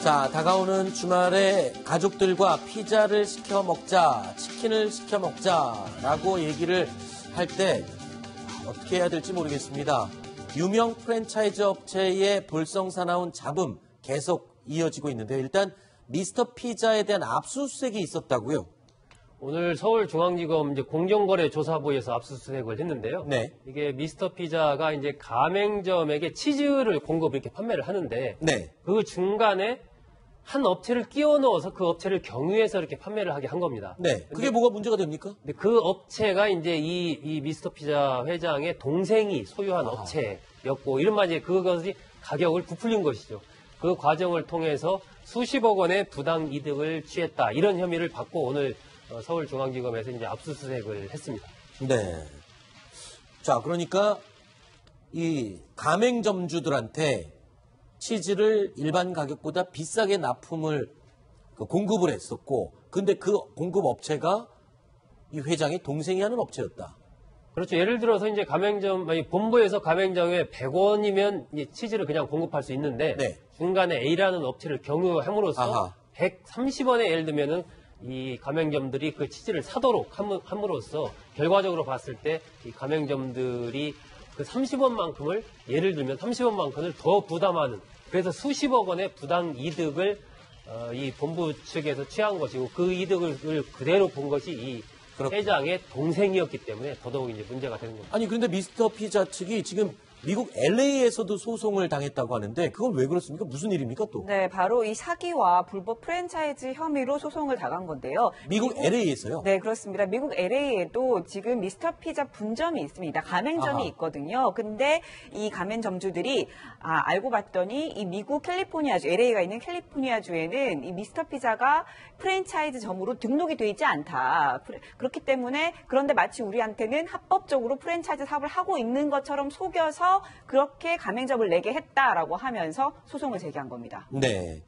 자, 다가오는 주말에 가족들과 피자를 시켜 먹자, 치킨을 시켜 먹자라고 얘기를 할 때 어떻게 해야 될지 모르겠습니다. 유명 프랜차이즈 업체의 볼썽사나운 잡음 계속 이어지고 있는데요. 일단 미스터 피자에 대한 압수수색이 있었다고요? 오늘 서울중앙지검 이제 공정거래조사부에서 압수수색을 했는데요. 네. 이게 미스터 피자가 이제 가맹점에게 치즈를 공급 이렇게 판매를 하는데 네. 그 중간에 한 업체를 끼워 넣어서 그 업체를 경유해서 이렇게 판매를 하게 한 겁니다. 네. 그게 뭐가 문제가 됩니까? 근데 그 업체가 이제 이 미스터 피자 회장의 동생이 소유한 업체였고, 이른바 이제 그것이 가격을 부풀린 것이죠. 그 과정을 통해서 수십억 원의 부당 이득을 취했다. 이런 혐의를 받고 오늘 서울중앙지검에서 이제 압수수색을 했습니다. 네. 자, 그러니까 이 가맹점주들한테 치즈를 일반 가격보다 비싸게 납품을 공급을 했었고, 근데 그 공급 업체가 이 회장의 동생이 하는 업체였다. 그렇죠. 예를 들어서 이제 본부에서 가맹점에 100원이면 치즈를 그냥 공급할 수 있는데, 네. 중간에 A라는 업체를 경유함으로써 아하. 130원에 예를 들면은 이 가맹점들이 그 치즈를 사도록 함으로써 결과적으로 봤을 때 이 가맹점들이 그 30원만큼을 예를 들면 30원만큼을 더 부담하는, 그래서 수십억 원의 부당 이득을 이 본부 측에서 취한 것이고, 그 이득을 그대로 본 것이 이 회장의 동생이었기 때문에 더더욱 이제 문제가 되는 겁니다. 아니, 그런데 미스터 피자 측이 지금 미국 LA에서도 소송을 당했다고 하는데 그건 왜 그렇습니까? 무슨 일입니까 또? 네, 바로 이 사기와 불법 프랜차이즈 혐의로 소송을 당한 건데요. 미국 LA에서요? 네, 그렇습니다. 미국 LA에도 지금 미스터 피자 분점이 있습니다. 가맹점이 있거든요. 근데 이 가맹점주들이 알고 봤더니 이 미국 캘리포니아주, LA가 있는 캘리포니아주에는 이 미스터 피자가 프랜차이즈점으로 등록이 돼 있지 않다. 그렇기 때문에, 그런데 마치 우리한테는 합법적으로 프랜차이즈 사업을 하고 있는 것처럼 속여서 그렇게 가맹점을 내게 했다라고 하면서 소송을 제기한 겁니다. 네.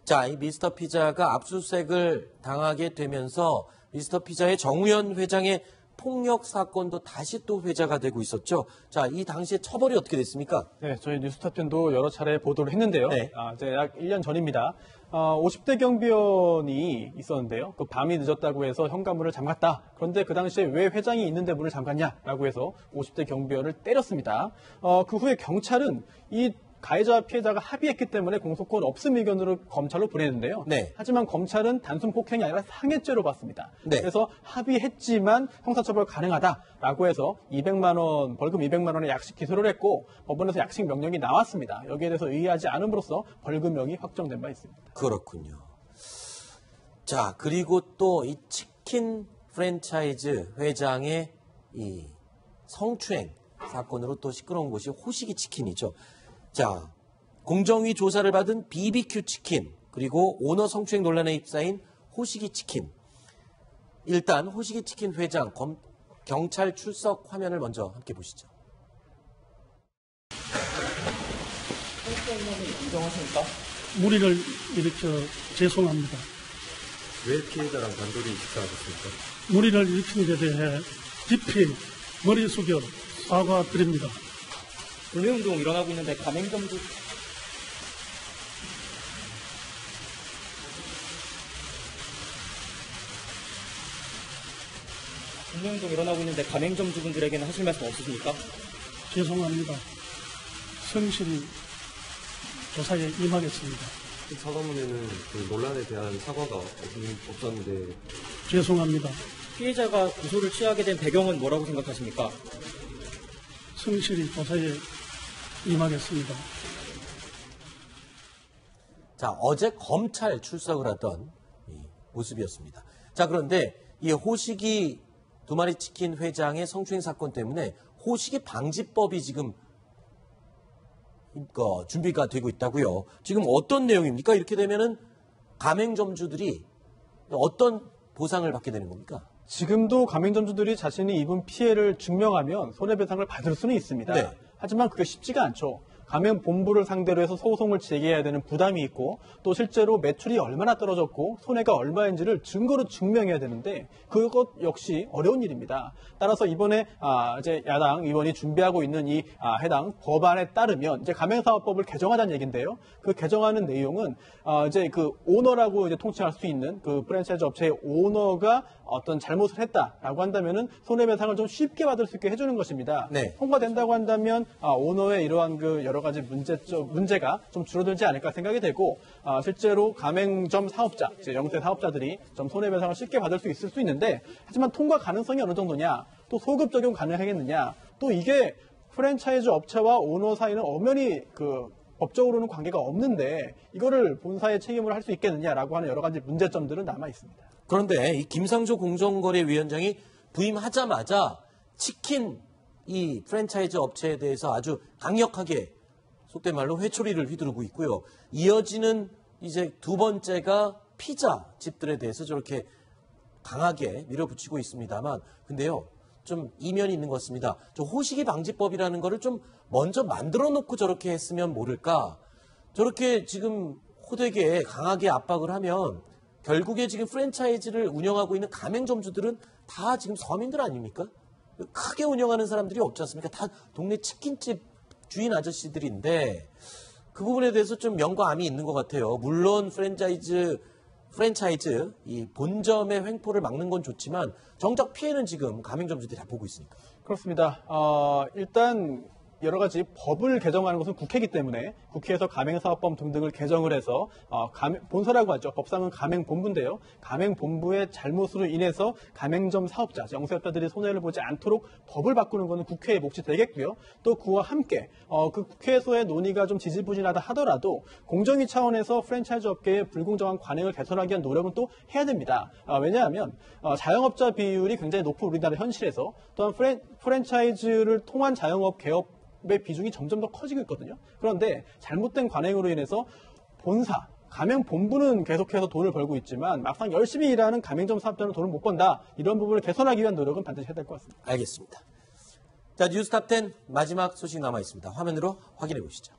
자, 이 미스터 피자가 압수수색을 당하게 되면서 미스터 피자의 정우현 회장의 폭력 사건도 다시 또 회자가 되고 있었죠. 자, 이 당시에 처벌이 어떻게 됐습니까? 네, 저희 뉴스타편도 여러 차례 보도를 했는데요. 네. 이제 약 1년 전입니다. 50대 경비원이 있었는데요. 그 밤이 늦었다고 해서 현관문을 잠갔다. 그런데 그 당시에 왜 회장이 있는데 문을 잠갔냐라고 해서 50대 경비원을 때렸습니다. 그 후에 경찰은 이 가해자와 피해자가 합의했기 때문에 공소권 없음 의견으로 검찰로 보내는데요. 네. 하지만 검찰은 단순 폭행이 아니라 상해죄로 봤습니다. 네. 그래서 합의했지만 형사처벌 가능하다라고 해서 200만 원, 벌금 200만 원의 약식 기소를 했고 법원에서 약식 명령이 나왔습니다. 여기에 대해서 의의하지 않음으로써 벌금형이 확정된 바 있습니다. 그렇군요. 자, 그리고 또 이 치킨 프랜차이즈 회장의 이 성추행 사건으로 또 시끄러운 곳이 호식이 치킨이죠. 자, 공정위 조사를 받은 BBQ 치킨, 그리고 오너 성추행 논란에 휩싸인 호식이 치킨. 일단 호식이 치킨 회장 경찰 출석 화면을 먼저 함께 보시죠. 인정하십니까? 무리를 일으켜 죄송합니다. 왜 피해자랑 단둘이 식사하셨습니까? 무리를 일으킨 데 대해 깊이 머리 숙여 사과드립니다. 불매운동 일어나고 있는데 가맹점주 불매운동 일어나고 있는데 가맹점주분들에게는 하실 말씀 없으십니까? 죄송합니다. 성실히 조사에 임하겠습니다. 사과문에는 그 논란에 대한 사과가 없었는데 죄송합니다. 피해자가 구소를 취하게 된 배경은 뭐라고 생각하십니까? 성실히 조사에 임하겠습니다. 자, 어제 검찰 출석을 하던 이 모습이었습니다. 자, 그런데 이 호식이 두 마리 치킨 회장의 성추행 사건 때문에 호식이 방지법이 지금 준비가 되고 있다고요. 지금 어떤 내용입니까? 이렇게 되면은 가맹점주들이 어떤 보상을 받게 되는 겁니까? 지금도 가맹점주들이 자신이 입은 피해를 증명하면 손해배상을 받을 수는 있습니다. 네. 하지만 그게 쉽지가 않죠. 가맹본부를 상대로 해서 소송을 제기해야 되는 부담이 있고 또 실제로 매출이 얼마나 떨어졌고 손해가 얼마인지를 증거로 증명해야 되는데 그것 역시 어려운 일입니다. 따라서 이번에 이제 야당 의원이 준비하고 있는 이 해당 법안에 따르면 이제 가맹사업법을 개정하자는 얘기인데요. 그 개정하는 내용은 이제 그 오너라고 이제 통칭할 수 있는 그 프랜차이즈 업체의 오너가 어떤 잘못을 했다라고 한다면은 손해배상을 좀 쉽게 받을 수 있게 해주는 것입니다. 네. 통과된다고 한다면 오너의 이러한 그 여러 가지 문제가 좀 줄어들지 않을까 생각이 되고 실제로 가맹점 사업자, 이제 영세 사업자들이 좀 손해배상을 쉽게 받을 수 있을 수 있는데 하지만 통과 가능성이 어느 정도냐, 또 소급 적용 가능하겠느냐, 또 이게 프랜차이즈 업체와 오너 사이는 엄연히 그 법적으로는 관계가 없는데 이거를 본사의 책임으로 할 수 있겠느냐라고 하는 여러 가지 문제점들은 남아 있습니다. 그런데 이 김상조 공정거래위원장이 부임하자마자 치킨 이 프랜차이즈 업체에 대해서 아주 강력하게 속된 말로 회초리를 휘두르고 있고요. 이어지는 이제 두 번째가 피자 집들에 대해서 저렇게 강하게 밀어붙이고 있습니다만, 근데요, 좀 이면이 있는 것 같습니다. 저 호식이 방지법이라는 거를 좀 먼저 만들어 놓고 저렇게 했으면 모를까. 저렇게 지금 호되게 강하게 압박을 하면 결국에 지금 프랜차이즈를 운영하고 있는 가맹점주들은 다 지금 서민들 아닙니까? 크게 운영하는 사람들이 없지 않습니까? 다 동네 치킨집 주인 아저씨들인데 그 부분에 대해서 좀 명과암이 있는 것 같아요. 물론 프랜차이즈 이 본점의 횡포를 막는 건 좋지만 정작 피해는 지금 가맹점주들이 다 보고 있으니까. 그렇습니다. 일단 여러 가지 법을 개정하는 것은 국회이기 때문에 국회에서 가맹사업법 등등을 개정을 해서 본사라고 하죠. 법상은 가맹본부인데요. 가맹본부의 잘못으로 인해서 가맹점 사업자, 영세업자들이 손해를 보지 않도록 법을 바꾸는 것은 국회의 몫이 되겠고요. 또 그와 함께 그 국회에서의 논의가 좀 지지부진하다 하더라도 공정위 차원에서 프랜차이즈 업계의 불공정한 관행을 개선하기 위한 노력은 또 해야 됩니다. 왜냐하면 자영업자 비율이 굉장히 높은 우리나라 현실에서 또한 프랜차이즈를 통한 자영업 개업 의 비중이 점점 더 커지고 있거든요. 그런데 잘못된 관행으로 인해서 본사, 가맹본부는 계속해서 돈을 벌고 있지만 막상 열심히 일하는 가맹점 사업자는 돈을 못 번다. 이런 부분을 개선하기 위한 노력은 반드시 해야 될 것 같습니다. 알겠습니다. 자, 뉴스탑10 마지막 소식 남아 있습니다. 화면으로 확인해 보시죠.